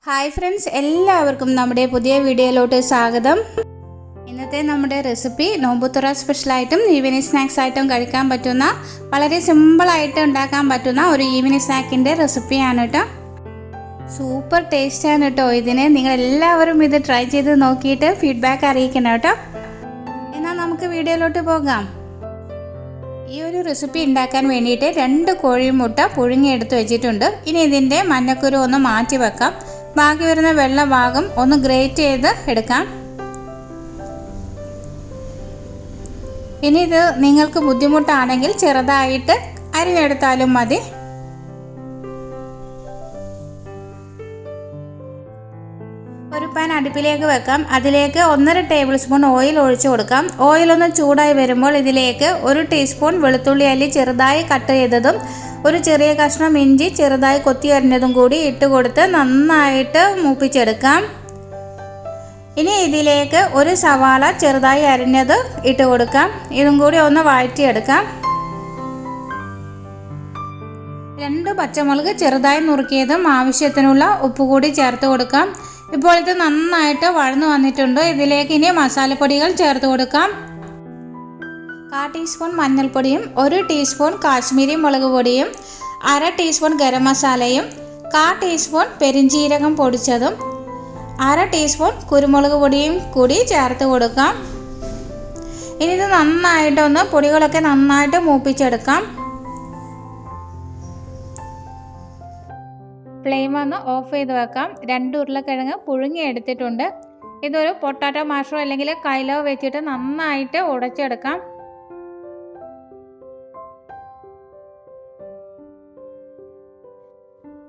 Hi friends, എല്ലാവർക്കും നമ്മുടെ പുതിയ വീഡിയോയിലോട്ട് സ്വാഗതം. ഇന്നത്തെ നമ്മുടെ റെസിപ്പി നോമ്പുതുറ സ്പെഷ്യലായിട്ടും ഈവനിങ് സ്നാക്സ് ആയിട്ടും കഴിക്കാൻ പറ്റുന്ന വളരെ സിമ്പിളായിട്ട് ഉണ്ടാക്കാൻ പറ്റുന്ന ഒരു ഈവനിങ് സ്നാക്കിൻ്റെ റെസിപ്പിയാണ് കേട്ടോ. സൂപ്പർ ടേസ്റ്റാണ് കേട്ടോ. ഇതിന് നിങ്ങളെല്ലാവരും ഇത് ട്രൈ ചെയ്ത് നോക്കിയിട്ട് ഫീഡ്ബാക്ക് അറിയിക്കണം കേട്ടോ. എന്നാൽ നമുക്ക് വീഡിയോയിലോട്ട് പോകാം. ഈ ഒരു റെസിപ്പി ഉണ്ടാക്കാൻ വേണ്ടിയിട്ട് 2 കോഴിമുട്ട പുഴുങ്ങിയെടുത്ത് വെച്ചിട്ടുണ്ട്. ഇനി ഇതിൻ്റെ മഞ്ഞക്കുരു ഒന്ന് മാറ്റി വെക്കാം. ബാക്കി വരുന്ന വെള്ള ഭാഗം ഒന്ന് ഗ്രേറ്റ് ചെയ്ത് എടുക്കാം. ഇനി ഇത് നിങ്ങൾക്ക് ബുദ്ധിമുട്ടാണെങ്കിൽ ചെറുതായിട്ട് അരിഞ്ഞെടുത്താലും മതി. ഒരു പാൻ അടുപ്പിലേക്ക് വെക്കാം. അതിലേക്ക് 1.5 ടേബിൾ സ്പൂൺ ഓയിൽ ഒഴിച്ചു കൊടുക്കാം. ഓയിലൊന്ന് ചൂടായി വരുമ്പോൾ ഇതിലേക്ക് 1 ടീസ്പൂൺ വെളുത്തുള്ളി അല്ലി ചെറുതായി കട്ട് ചെയ്തതും ഒരു ചെറിയ കഷ്ണം ഇഞ്ചി ചെറുതായി കൊത്തി അരിഞ്ഞതും കൂടി ഇട്ട് കൊടുത്ത് നന്നായിട്ട് മൂപ്പിച്ചെടുക്കാം. ഇനി ഇതിലേക്ക് 1 സവാള ചെറുതായി അരിഞ്ഞത് ഇട്ട് കൊടുക്കാം. ഇതും കൂടി ഒന്ന് വഴറ്റിയെടുക്കാം. 2 പച്ചമുളക് ചെറുതായി നുറുക്കിയതും ആവശ്യത്തിനുള്ള ഉപ്പ് കൂടി ചേർത്ത് കൊടുക്കാം. ഇപ്പോൾ ഇത് നന്നായിട്ട് വഴന്നു വന്നിട്ടുണ്ട്. ഇതിലേക്ക് ഇനി മസാലപ്പൊടികൾ ചേർത്ത് കൊടുക്കാം. 1/4 ടീസ്പൂൺ മഞ്ഞൾപ്പൊടിയും 1 ടീസ്പൂൺ കാശ്മീരി മുളക് പൊടിയും 1/2 ടീസ്പൂൺ ഗരം മസാലയും 1/4 ടീസ്പൂൺ പെരിഞ്ജീരകം പൊടിച്ചതും 1/2 ടീസ്പൂൺ കുരുമുളക് പൊടിയും കൂടി ചേർത്ത് കൊടുക്കാം. ഇനി ഇത് നന്നായിട്ടൊന്ന് പൊടികളൊക്കെ നന്നായിട്ട് മൂപ്പിച്ചെടുക്കാം. ഫ്ലെയിം ഒന്ന് ഓഫ് ചെയ്ത് വെക്കാം. 2 ഉരുളക്കിഴങ്ങ് പുഴുങ്ങി എടുത്തിട്ടുണ്ട്. ഇതൊരു പൊട്ടാറ്റോ മാഷോ അല്ലെങ്കിൽ കൈലോ വെച്ചിട്ട് നന്നായിട്ട് ഉടച്ചെടുക്കാം.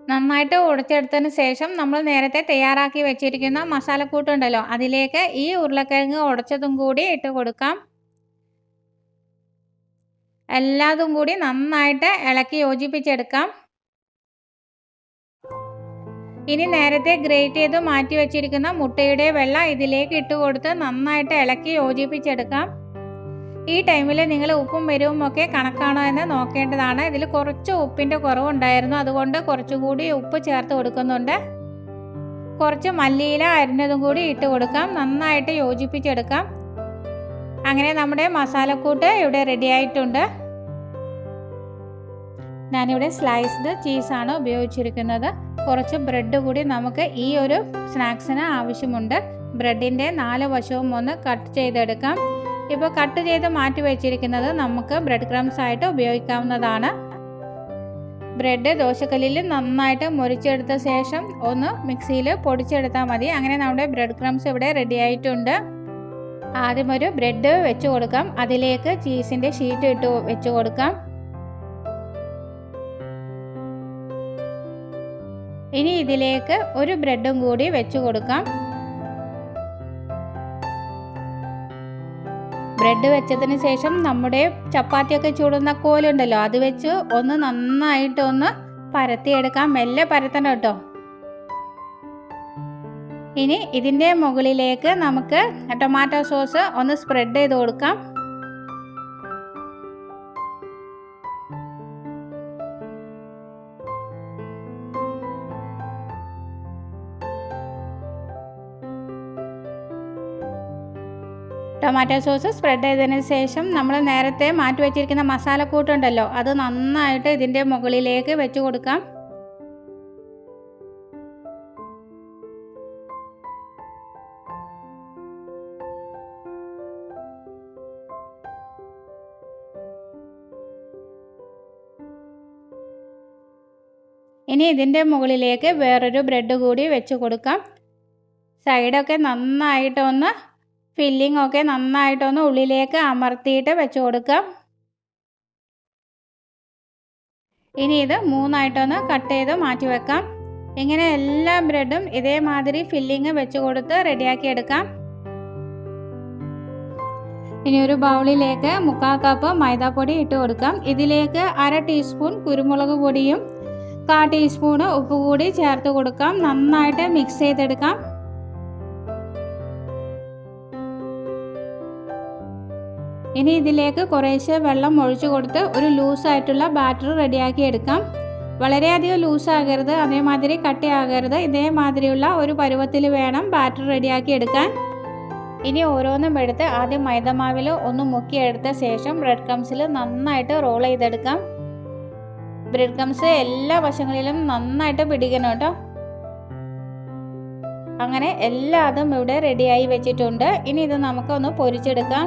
നന്നായിട്ട് ഉടച്ചെടുത്തതിന് ശേഷം നമ്മൾ നേരത്തെ തയ്യാറാക്കി വെച്ചിരിക്കുന്ന മസാലക്കൂട്ടുണ്ടല്ലോ, അതിലേക്ക് ഈ ഉരുളക്കിഴങ്ങ് ഉടച്ചതും കൂടി ഇട്ട് കൊടുക്കാം. എല്ലാതും കൂടി നന്നായിട്ട് ഇളക്കി യോജിപ്പിച്ചെടുക്കാം. ഇനി നേരത്തെ ഗ്രേറ്റ് ചെയ്ത് മാറ്റി വെച്ചിരിക്കുന്ന മുട്ടയുടെ വെള്ള ഇതിലേക്ക് ഇട്ട് കൊടുത്ത് നന്നായിട്ട് ഇളക്കി യോജിപ്പിച്ചെടുക്കാം. ഈ ടൈമിൽ നിങ്ങൾ ഉപ്പും എരിവും ഒക്കെ കണക്കാണോ എന്ന് നോക്കേണ്ടതാണ്. ഇതിൽ കുറച്ച് ഉപ്പിൻ്റെ കുറവുണ്ടായിരുന്നു, അതുകൊണ്ട് കുറച്ചുകൂടി ഉപ്പ് ചേർത്ത് കൊടുക്കുന്നുണ്ട്. കുറച്ച് മല്ലിയില അരിഞ്ഞതും കൂടി ഇട്ട് കൊടുക്കാം. നന്നായിട്ട് യോജിപ്പിച്ചെടുക്കാം. അങ്ങനെ നമ്മുടെ മസാലക്കൂട്ട് ഇവിടെ റെഡി ആയിട്ടുണ്ട്. ഞാനിവിടെ സ്ലൈസ്ഡ് ചീസാണ് ഉപയോഗിച്ചിരിക്കുന്നത്. കുറച്ച് ബ്രെഡ് കൂടി നമുക്ക് ഈ ഒരു സ്നാക്സിന് ആവശ്യമുണ്ട്. ബ്രെഡിൻ്റെ 4 വശവും ഒന്ന് കട്ട് ചെയ്തെടുക്കാം. ഇപ്പോൾ കട്ട് ചെയ്ത് മാറ്റി വെച്ചിരിക്കുന്നത് നമുക്ക് ബ്രെഡ് ക്രംസ് ആയിട്ട് ഉപയോഗിക്കാവുന്നതാണ്. ബ്രെഡ് ദോശക്കല്ലിൽ നന്നായിട്ട് മുറിച്ചെടുത്ത ശേഷം ഒന്ന് മിക്സിയിൽ പൊടിച്ചെടുത്താൽ മതി. അങ്ങനെ നമ്മുടെ ബ്രെഡ് ക്രംസ് ഇവിടെ റെഡി ആയിട്ടുണ്ട്. ആദ്യം ഒരു ബ്രെഡ് വെച്ച് കൊടുക്കാം. അതിലേക്ക് ചീസിൻ്റെ ഷീറ്റ് ഇട്ട് വെച്ച് കൊടുക്കാം. ഇനി ഇതിലേക്ക് ഒരു ബ്രെഡും കൂടി വെച്ച് കൊടുക്കാം. ബ്രെഡ് വെച്ചതിന് ശേഷം നമ്മുടെ ചപ്പാത്തിയൊക്കെ ചൂടുന്ന കോലുണ്ടല്ലോ, അത് വെച്ച് ഒന്ന് നന്നായിട്ടൊന്ന് പരത്തിയെടുക്കാം. മെല്ലെ പരത്തണം കേട്ടോ. ഇനി ഇതിൻ്റെ മുകളിലേക്ക് നമുക്ക് ടൊമാറ്റോ സോസ് ഒന്ന് സ്പ്രെഡ് ചെയ്ത് കൊടുക്കാം. ടൊമാറ്റോ സോസ് സ്പ്രെഡ് ചെയ്തതിന് ശേഷം നമ്മൾ നേരത്തെ മാറ്റി വെച്ചിരിക്കുന്ന മസാലക്കൂട്ടുണ്ടല്ലോ, അത് നന്നായിട്ട് ഇതിൻ്റെ മുകളിലേക്ക് വെച്ച് കൊടുക്കാം. ഇനി ഇതിൻ്റെ മുകളിലേക്ക് വേറൊരു ബ്രെഡ് കൂടി വെച്ച് കൊടുക്കാം. സൈഡൊക്കെ നന്നായിട്ടൊന്ന് ഫില്ലിംഗ് ഒക്കെ നന്നായിട്ടൊന്ന് ഉള്ളിലേക്ക് അമർത്തിയിട്ട് വെച്ച് കൊടുക്കാം. ഇനി ഇത് 3ആയിട്ടൊന്ന് കട്ട് ചെയ്ത് മാറ്റി വെക്കാം. ഇങ്ങനെ എല്ലാ ബ്രെഡും ഇതേമാതിരി ഫില്ലിങ് വെച്ച് കൊടുത്ത് റെഡിയാക്കി എടുക്കാം. ഇനി ഒരു ബൗളിലേക്ക് 1/4 കപ്പ് മൈദാപ്പൊടി ഇട്ട് കൊടുക്കാം. ഇതിലേക്ക് 1/2 ടീസ്പൂൺ കുരുമുളക് പൊടിയും 1/4 ടീസ്പൂൺ ഉപ്പ് കൂടി ചേർത്ത് കൊടുക്കാം. നന്നായിട്ട് മിക്സ് ചെയ്തെടുക്കാം. ഇനി ഇതിലേക്ക് കുറേശ്ശെ വെള്ളം ഒഴിച്ചു കൊടുത്ത് ഒരു ലൂസായിട്ടുള്ള ബാറ്റർ റെഡിയാക്കി എടുക്കാം. വളരെയധികം ലൂസാകരുത്, അതേമാതിരി കട്ടിയാകരുത്. ഇതേമാതിരിയുള്ള ഒരു പരുവത്തിൽ വേണം ബാറ്റർ റെഡിയാക്കി എടുക്കാൻ. ഇനി ഓരോന്നും എടുത്ത് ആദ്യം മൈദമാവിൽ ഒന്ന് മുക്കിയെടുത്ത ശേഷം ബ്രെഡ് ക്രംസിൽ നന്നായിട്ട് റോൾ ചെയ്തെടുക്കാം. ബ്രെഡ് ക്രംസ് എല്ലാ വശങ്ങളിലും നന്നായിട്ട് പിടിക്കണം കേട്ടോ. അങ്ങനെ എല്ലാതും ഇവിടെ റെഡിയായി വെച്ചിട്ടുണ്ട്. ഇനി ഇത് നമുക്കൊന്ന് പൊരിച്ചെടുക്കാം.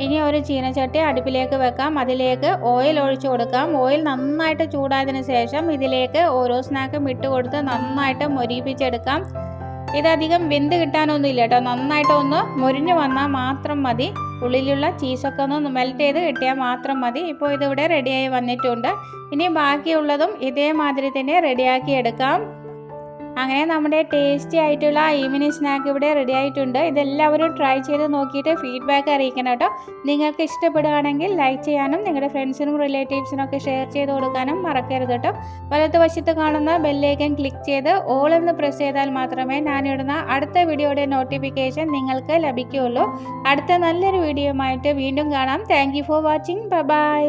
ഇനി ഒരു ചീനച്ചട്ടി അടുപ്പിലേക്ക് വെക്കാം. അതിലേക്ക് ഓയിൽ ഒഴിച്ചു കൊടുക്കാം. ഓയിൽ നന്നായിട്ട് ചൂടായതിനു ശേഷം ഇതിലേക്ക് ഓരോ സ്നാക്കും ഇട്ട് കൊടുത്ത് നന്നായിട്ട് മൊരിപ്പിച്ചെടുക്കാം. ഇതധികം വെന്ത് കിട്ടാനൊന്നുമില്ല കേട്ടോ. നന്നായിട്ട് ഒന്ന് മൊരിഞ്ഞു വന്നാൽ മാത്രം മതി. ഉള്ളിലുള്ള ചീസൊക്കെ ഒന്ന് മെൽറ്റ് ചെയ്ത് കിട്ടിയാൽ മാത്രം മതി. ഇപ്പോൾ ഇതിവിടെ റെഡിയായി വന്നിട്ടുണ്ട്. ഇനി ബാക്കിയുള്ളതും ഇതേമാതിരി തന്നെ റെഡിയാക്കി എടുക്കാം. അങ്ങനെ നമ്മുടെ ടേസ്റ്റി ആയിട്ടുള്ള ഈവനിങ് സ്നാക്ക് ഇവിടെ റെഡി ആയിട്ടുണ്ട്. ഇതെല്ലാവരും ട്രൈ ചെയ്ത് നോക്കിയിട്ട് ഫീഡ്ബാക്ക് അറിയിക്കണം കേട്ടോ. നിങ്ങൾക്ക് ഇഷ്ടപ്പെടുകയാണെങ്കിൽ ലൈക്ക് ചെയ്യാനും നിങ്ങളുടെ ഫ്രണ്ട്സിനും റിലേറ്റീവ്സിനും ഒക്കെ ഷെയർ ചെയ്ത് കൊടുക്കാനും മറക്കരുത് കേട്ടോ. വലതുവശത്ത് കാണുന്ന ബെല്ലൈക്കൺ ക്ലിക്ക് ചെയ്ത് ഓൾ എന്ന് പ്രസ് ചെയ്താൽ മാത്രമേ ഞാനിടുന്ന അടുത്ത വീഡിയോയുടെ നോട്ടിഫിക്കേഷൻ നിങ്ങൾക്ക് ലഭിക്കുകയുള്ളൂ. അടുത്ത നല്ലൊരു വീഡിയോയുമായിട്ട് വീണ്ടും കാണാം. Thank you for watching. By.